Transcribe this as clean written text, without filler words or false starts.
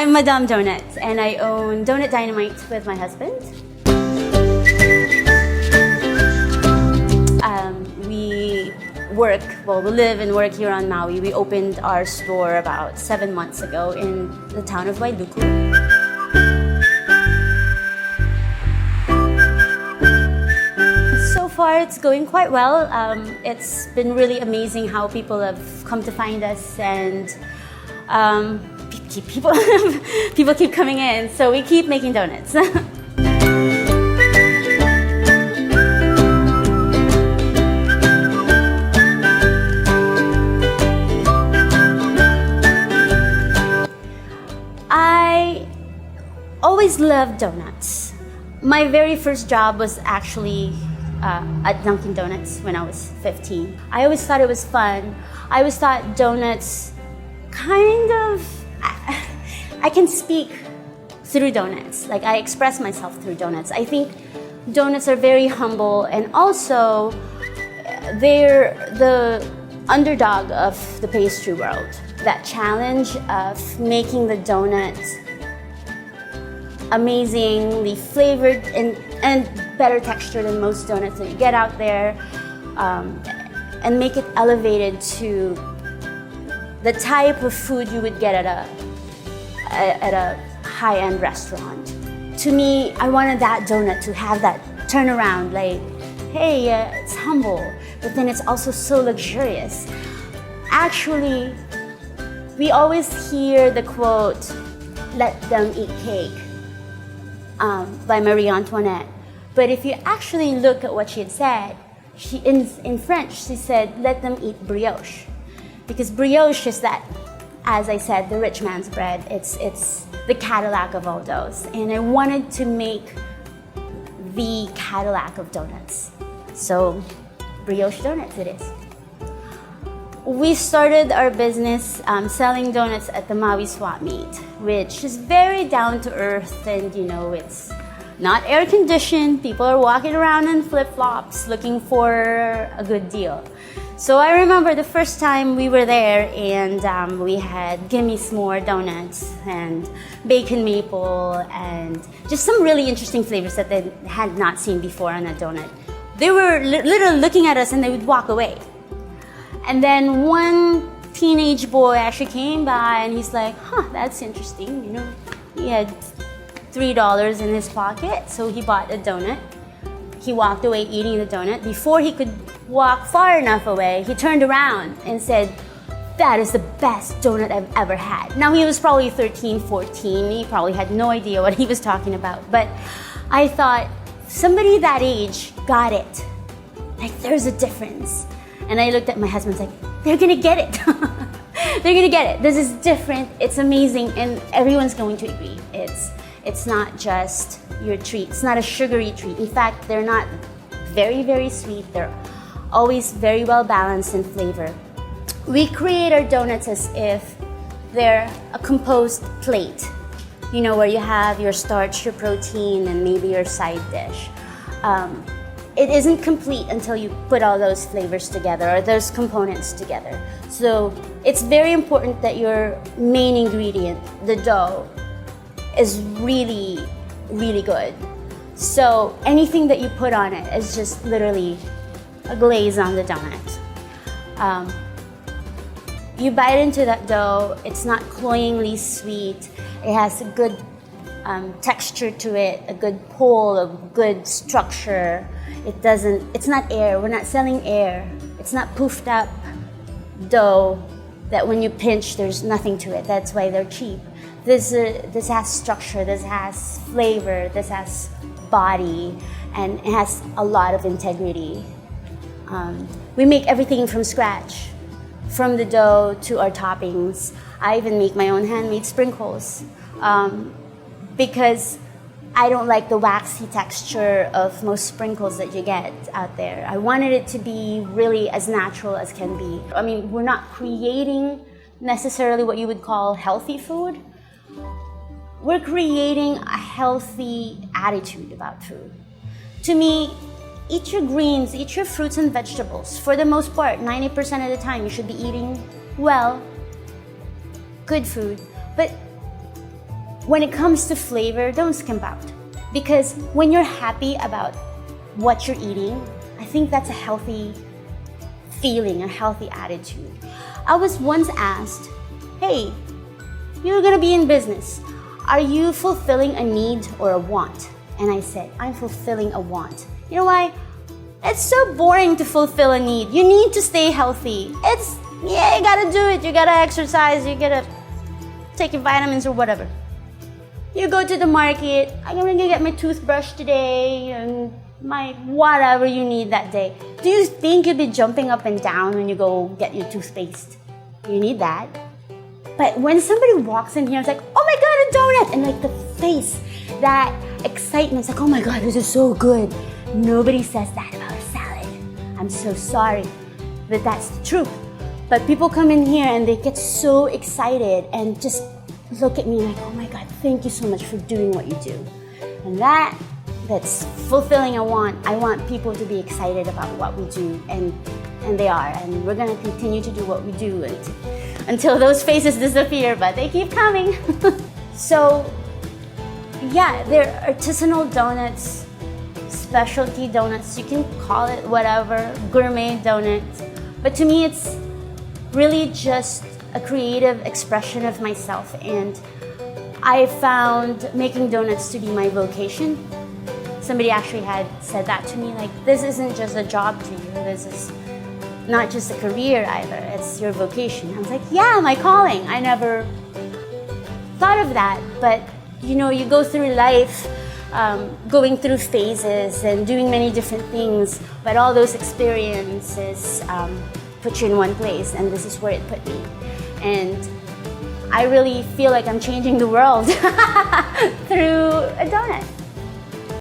I'm Madame Donut, and I own Donut Dynamite with my husband. We live and work here on Maui. We opened our store about 7 months ago in the town of Wailuku. So far, it's going quite well. It's been really amazing how people have come to find us, and people keep coming in, so we keep making donuts. I always loved donuts. My very first job was actually at Dunkin' Donuts when I was 15. I always thought it was fun. I always thought donuts I can speak through donuts. Like, I express myself through donuts. I think donuts are very humble, and also they're the underdog of the pastry world. That challenge of making the donut amazingly flavored and better texture than most donuts that you get out there, and make it elevated to the type of food you would get at a high-end restaurant. To me, I wanted that donut to have that turnaround, like, hey, it's humble, but then it's also so luxurious. Actually, we always hear the quote, "Let them eat cake," by Marie Antoinette. But if you actually look at what she had said, in French, she said, "Let them eat brioche." Because brioche is that, as I said, the rich man's bread. It's the Cadillac of all doughs. And I wanted to make the Cadillac of donuts. So brioche donuts it is. We started our business selling donuts at the Maui Swap Meet, which is very down to earth, and it's not air conditioned. People are walking around in flip-flops looking for a good deal. So I remember the first time we were there, and we had Gimme S'more donuts and bacon maple and just some really interesting flavors that they had not seen before on a donut. They were literally looking at us and they would walk away. And then one teenage boy actually came by and he's like, that's interesting. He had $3 in his pocket, so he bought a donut. He walked away eating the donut. Before he could walk far enough away, he turned around and said, "That is the best donut I've ever had." Now, he was probably 13, 14. He probably had no idea what he was talking about. But I thought, somebody that age got it. Like, there's a difference. And I looked at my husband and was like, they're gonna get it. They're gonna get it. This is different. It's amazing. And everyone's going to agree. It's not just your treat. It's not a sugary treat. In fact, they're not very, very sweet. They're always very well balanced in flavor. We create our donuts as if they're a composed plate, where you have your starch, your protein, and maybe your side dish. It isn't complete until you put all those flavors together or those components together. So it's very important that your main ingredient, the dough, is really, really good. So anything that you put on it is just literally a glaze on the donut. You bite into that dough, it's not cloyingly sweet. It has a good texture to it, a good pull, a good structure. It's not air. We're not selling air. It's not poofed up dough that when you pinch, there's nothing to it. That's why they're cheap. This has structure, this has flavor, this has body, and it has a lot of integrity. We make everything from scratch, from the dough to our toppings. I even make my own handmade sprinkles because I don't like the waxy texture of most sprinkles that you get out there. I wanted it to be really as natural as can be. I mean, we're not creating necessarily what you would call healthy food. We're creating a healthy attitude about food. To me, eat your greens, eat your fruits and vegetables. For the most part, 90% of the time, you should be eating well, good food. But when it comes to flavor, don't skimp out. Because when you're happy about what you're eating, I think that's a healthy feeling, a healthy attitude. I was once asked, hey, you're gonna be in business. Are you fulfilling a need or a want? And I said, I'm fulfilling a want. You know why? It's so boring to fulfill a need. You need to stay healthy. You gotta do it. You gotta exercise. You gotta take your vitamins or whatever. You go to the market, I'm gonna get my toothbrush today and my whatever you need that day. Do you think you'd be jumping up and down when you go get your toothpaste? You need that. But when somebody walks in here, it's like, oh my God, a donut! And like the face, that excitement, it's like, oh my God, this is so good. Nobody says that about a salad. I'm so sorry, but that's the truth. But people come in here and they get so excited and just look at me like, oh my God, thank you so much for doing what you do. And that's fulfilling a want. I want people to be excited about what we do, and they are. And we're gonna continue to do what we do until those faces disappear, but they keep coming. So yeah, they're artisanal donuts, specialty donuts, you can call it whatever, gourmet donuts. But to me, it's really just a creative expression of myself, and I found making donuts to be my vocation. Somebody actually had said that to me, like, this isn't just a job to you, this is not just a career either, it's your vocation. I was like, yeah, my calling. I never thought of that, but you know, you go through life going through phases and doing many different things, but all those experiences put you in one place, and this is where it put me. And I really feel like I'm changing the world through a donut.